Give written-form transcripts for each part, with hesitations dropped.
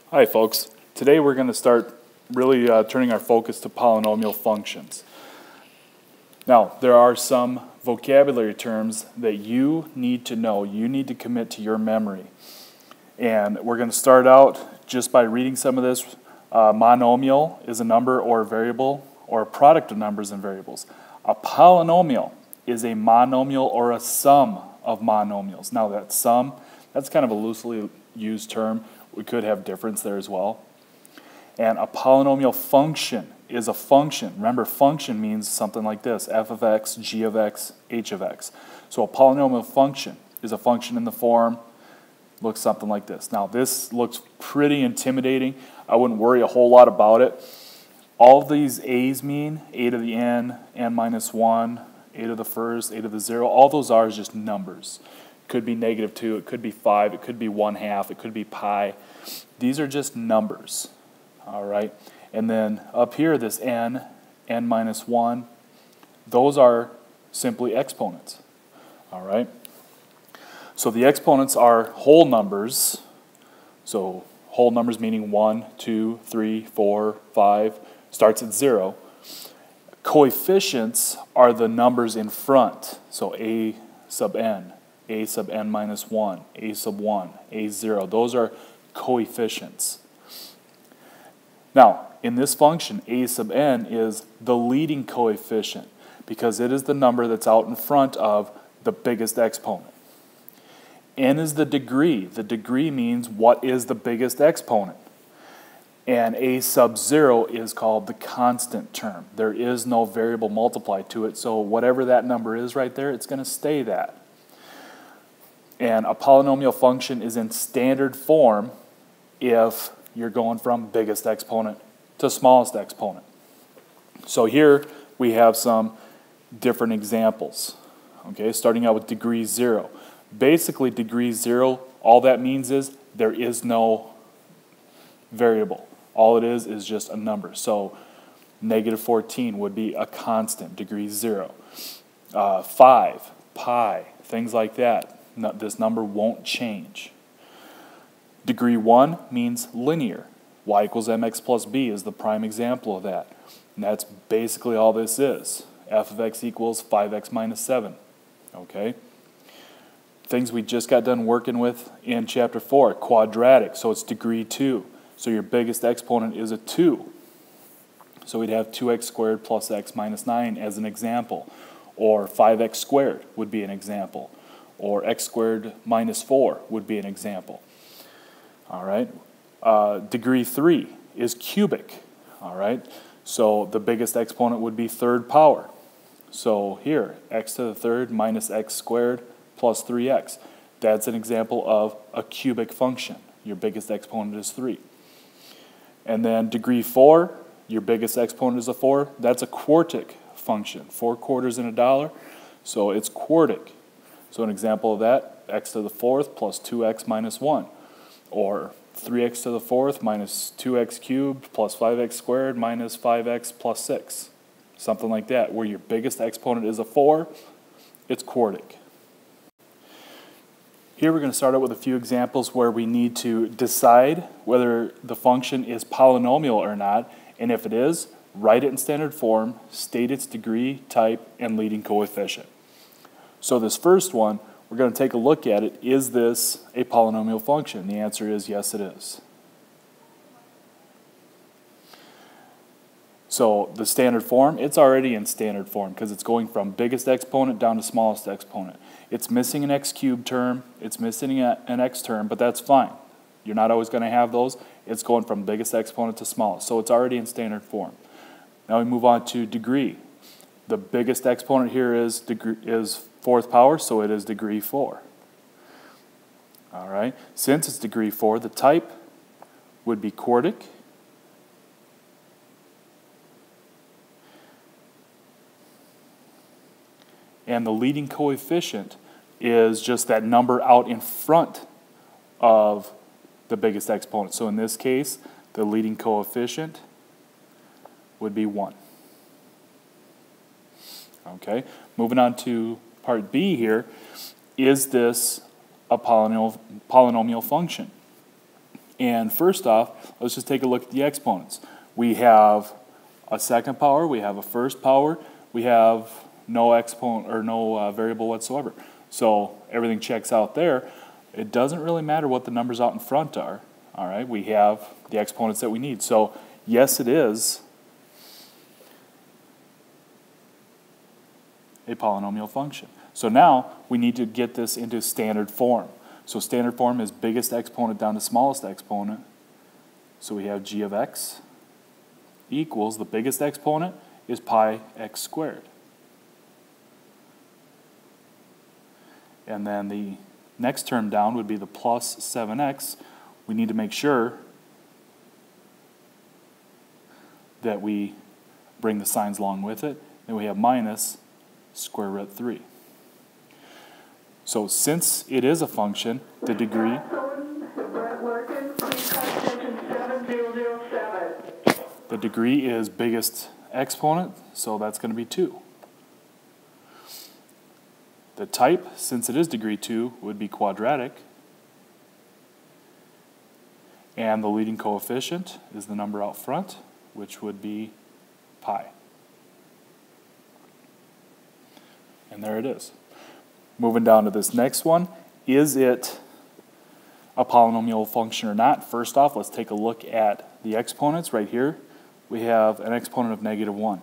Hi folks, today we're going to start really turning our focus to polynomial functions. Now there are some vocabulary terms that you need to know, you need to commit to your memory. And we're going to start out just by reading some of this. Monomial is a number or a variable or a product of numbers and variables. A polynomial is a monomial or a sum of monomials. Now that sum, that's kind of a loosely used term. We could have difference there as well. And a polynomial function is a function. Remember, function means something like this: f of x, g of x, h of x. So a polynomial function is a function in the form, looks something like this. Now this looks pretty intimidating. I wouldn't worry a whole lot about it. All of these a's mean a to the n, n minus 1, a to the first, a to the 0. All those are just numbers. Could be -2, it could be 5, it could be 1/2, it could be pi. These are just numbers, all right? And then up here, this n, n minus 1, those are simply exponents, all right? So the exponents are whole numbers. So whole numbers meaning 1, 2, 3, 4, 5, starts at 0. Coefficients are the numbers in front. So a sub n. A sub n minus 1, a sub 1, a 0. Those are coefficients. Now, in this function, a sub n is the leading coefficient because it is the number that's out in front of the biggest exponent. N is the degree. The degree means what is the biggest exponent. And a sub 0 is called the constant term. There is no variable multiplied to it, so whatever that number is right there, it's going to stay that. And a polynomial function is in standard form if you're going from biggest exponent to smallest exponent. So here we have some different examples. Okay, starting out with degree 0. Basically, degree 0, all that means is there is no variable. All it is just a number. So -14 would be a constant, degree 0. 5, pi, things like that. This number won't change. Degree 1 means linear. Y equals mx plus b is the prime example of that. And that's basically all this is. F of x equals 5x minus 7. Okay? Things we just got done working with in chapter 4. Quadratic, so it's degree 2. So your biggest exponent is a 2. So we'd have 2x squared plus x minus 9 as an example. Or 5x squared would be an example. Or x squared minus 4 would be an example. All right. Degree 3 is cubic. All right. So the biggest exponent would be third power. So here, x to the third minus x squared plus 3x. That's an example of a cubic function. Your biggest exponent is 3. And then degree 4, your biggest exponent is a 4. That's a quartic function. 4 quarters in a dollar. So it's quartic. So an example of that, x to the 4th plus 2x minus 1. Or 3x to the 4th minus 2x cubed plus 5x squared minus 5x plus 6. Something like that, where your biggest exponent is a 4, it's quartic. Here we're going to start out with a few examples where we need to decide whether the function is polynomial or not, and if it is, write it in standard form, state its degree, type, and leading coefficient. So this first one, we're going to take a look at it. Is this a polynomial function? The answer is yes, it is. So the standard form, it's already in standard form because it's going from biggest exponent down to smallest exponent. It's missing an x cubed term, it's missing an x term, but that's fine. You're not always going to have those. It's going from biggest exponent to smallest, so it's already in standard form. Now we move on to degree. The biggest exponent here is 4th power, so it is degree 4. All right. Since it's degree 4, the type would be quartic. And the leading coefficient is just that number out in front of the biggest exponent. So in this case, the leading coefficient would be 1. Okay, moving on to part B here. Is this a polynomial function? And first off, let's just take a look at the exponents. We have a second power, we have a first power, we have no exponent or no variable whatsoever. So everything checks out there. It doesn't really matter what the numbers out in front are. All right, we have the exponents that we need. So yes, it is a polynomial function. So now we need to get this into standard form. So standard form is biggest exponent down to smallest exponent. So we have g of x equals, the biggest exponent is pi x squared. And then the next term down would be the plus 7x. We need to make sure that we bring the signs along with it. Then we have minus square root 3. So since it is a function, the degree is biggest exponent, so that's going to be 2. The type, since it is degree 2, would be quadratic. And the leading coefficient is the number out front, which would be pi. And there it is. Moving down to this next one, is it a polynomial function or not? First off, let's take a look at the exponents. Right here, we have an exponent of -1.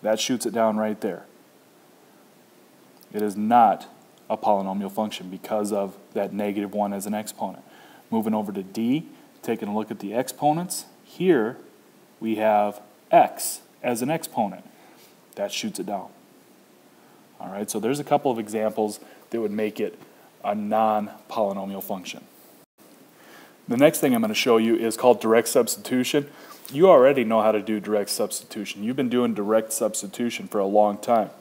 That shoots it down right there. It is not a polynomial function because of that -1 as an exponent. Moving over to D, taking a look at the exponents. Here, we have x as an exponent. That shoots it down. All right, so there's a couple of examples that would make it a non-polynomial function. The next thing I'm going to show you is called direct substitution. You already know how to do direct substitution. You've been doing direct substitution for a long time.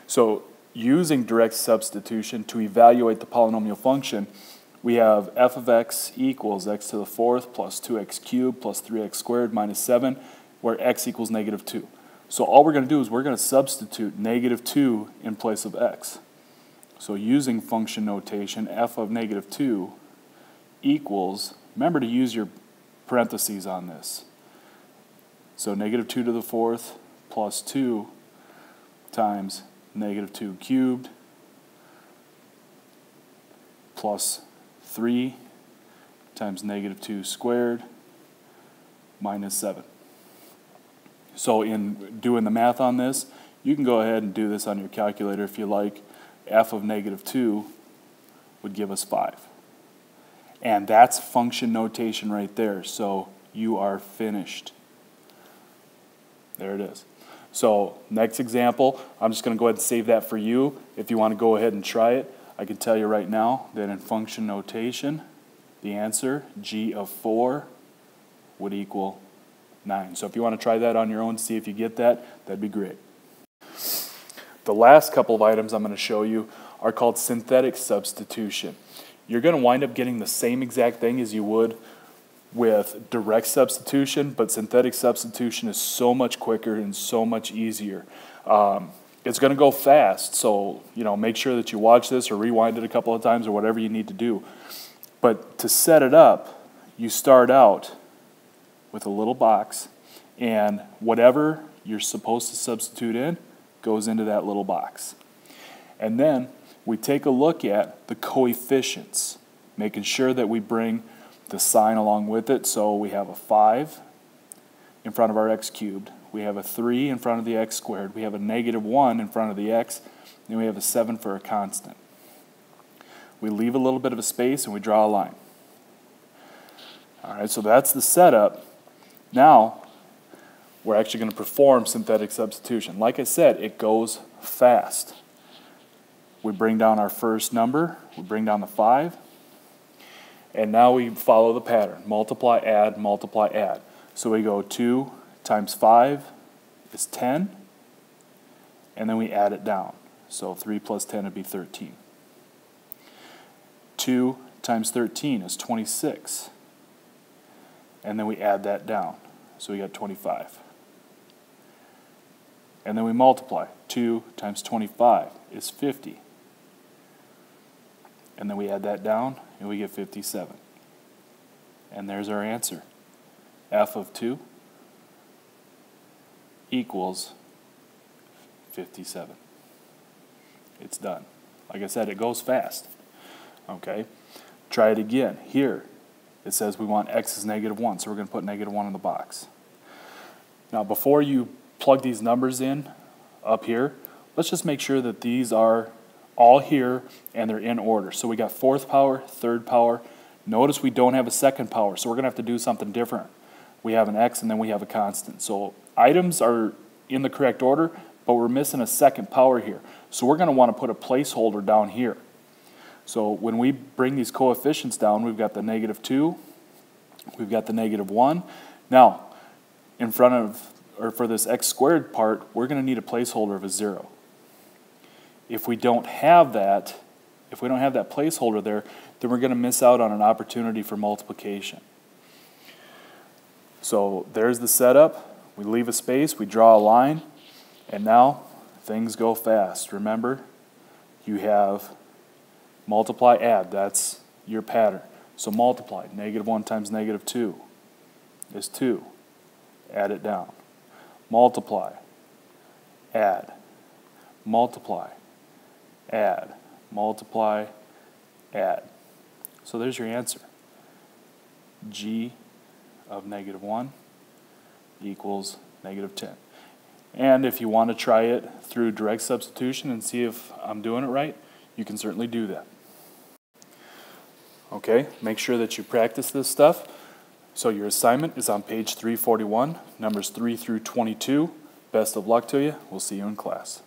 So using direct substitution to evaluate the polynomial function, we have f of x equals x to the 4th plus 2x cubed plus 3x squared minus 7, where x equals -2. So all we're going to do is we're going to substitute -2 in place of x. So using function notation, f of -2 equals, remember to use your parentheses on this. So -2 to the 4th plus 2 times -2 cubed plus 3 times -2 squared minus 7. So in doing the math on this, you can go ahead and do this on your calculator if you like. F of -2 would give us 5. And that's function notation right there. So you are finished. There it is. So next example, I'm just going to go ahead and save that for you. If you want to go ahead and try it, I can tell you right now that in function notation, the answer, g of 4, would equal 9. So if you want to try that on your own to see if you get that, that'd be great. The last couple of items I'm going to show you are called synthetic substitution. You're going to wind up getting the same exact thing as you would with direct substitution, but synthetic substitution is so much quicker and so much easier. It's going to go fast, so make sure that you watch this or rewind it a couple of times or whatever you need to do. But to set it up, you start out with a little box, and whatever you're supposed to substitute in goes into that little box. And then we take a look at the coefficients, making sure that we bring the sign along with it. So we have a 5 in front of our x cubed. We have a 3 in front of the x squared. We have a -1 in front of the x. And we have a 7 for a constant. We leave a little bit of a space and we draw a line. All right, so that's the setup. Now, we're actually going to perform synthetic substitution. Like I said, it goes fast. We bring down our first number. We bring down the 5. And now we follow the pattern. Multiply, add, multiply, add. So we go 2 times 5 is 10. And then we add it down. So 3 plus 10 would be 13. 2 times 13 is 26. And then we add that down. So we got 25. And then we multiply. 2 times 25 is 50. And then we add that down, and we get 57. And there's our answer. F of 2 equals 57. It's done. Like I said, it goes fast. Okay? Try it again. Here, it says we want x is -1, so we're going to put -1 in the box. Now, before you plug these numbers in up here, let's just make sure that these are all here and they're in order. So we got fourth power, third power. Notice we don't have a second power, so we're going to have to do something different. We have an x and then we have a constant. So items are in the correct order, but we're missing a second power here. So we're going to want to put a placeholder down here. So when we bring these coefficients down, we've got the -2, we've got the -1. Now, in front of, or for this x squared part, we're going to need a placeholder of a 0. If we don't have that, if we don't have that placeholder there, then we're going to miss out on an opportunity for multiplication. So there's the setup. We leave a space, we draw a line, and now things go fast. Remember, you have multiply, add. That's your pattern. So multiply. -1 times -2 is 2. Add it down. Multiply. Add. Multiply. Add. Multiply. Add. So there's your answer. G of -1 equals -10. And if you want to try it through direct substitution and see if I'm doing it right, you can certainly do that. Okay, make sure that you practice this stuff. So your assignment is on page 341, numbers 3 through 22. Best of luck to you. We'll see you in class.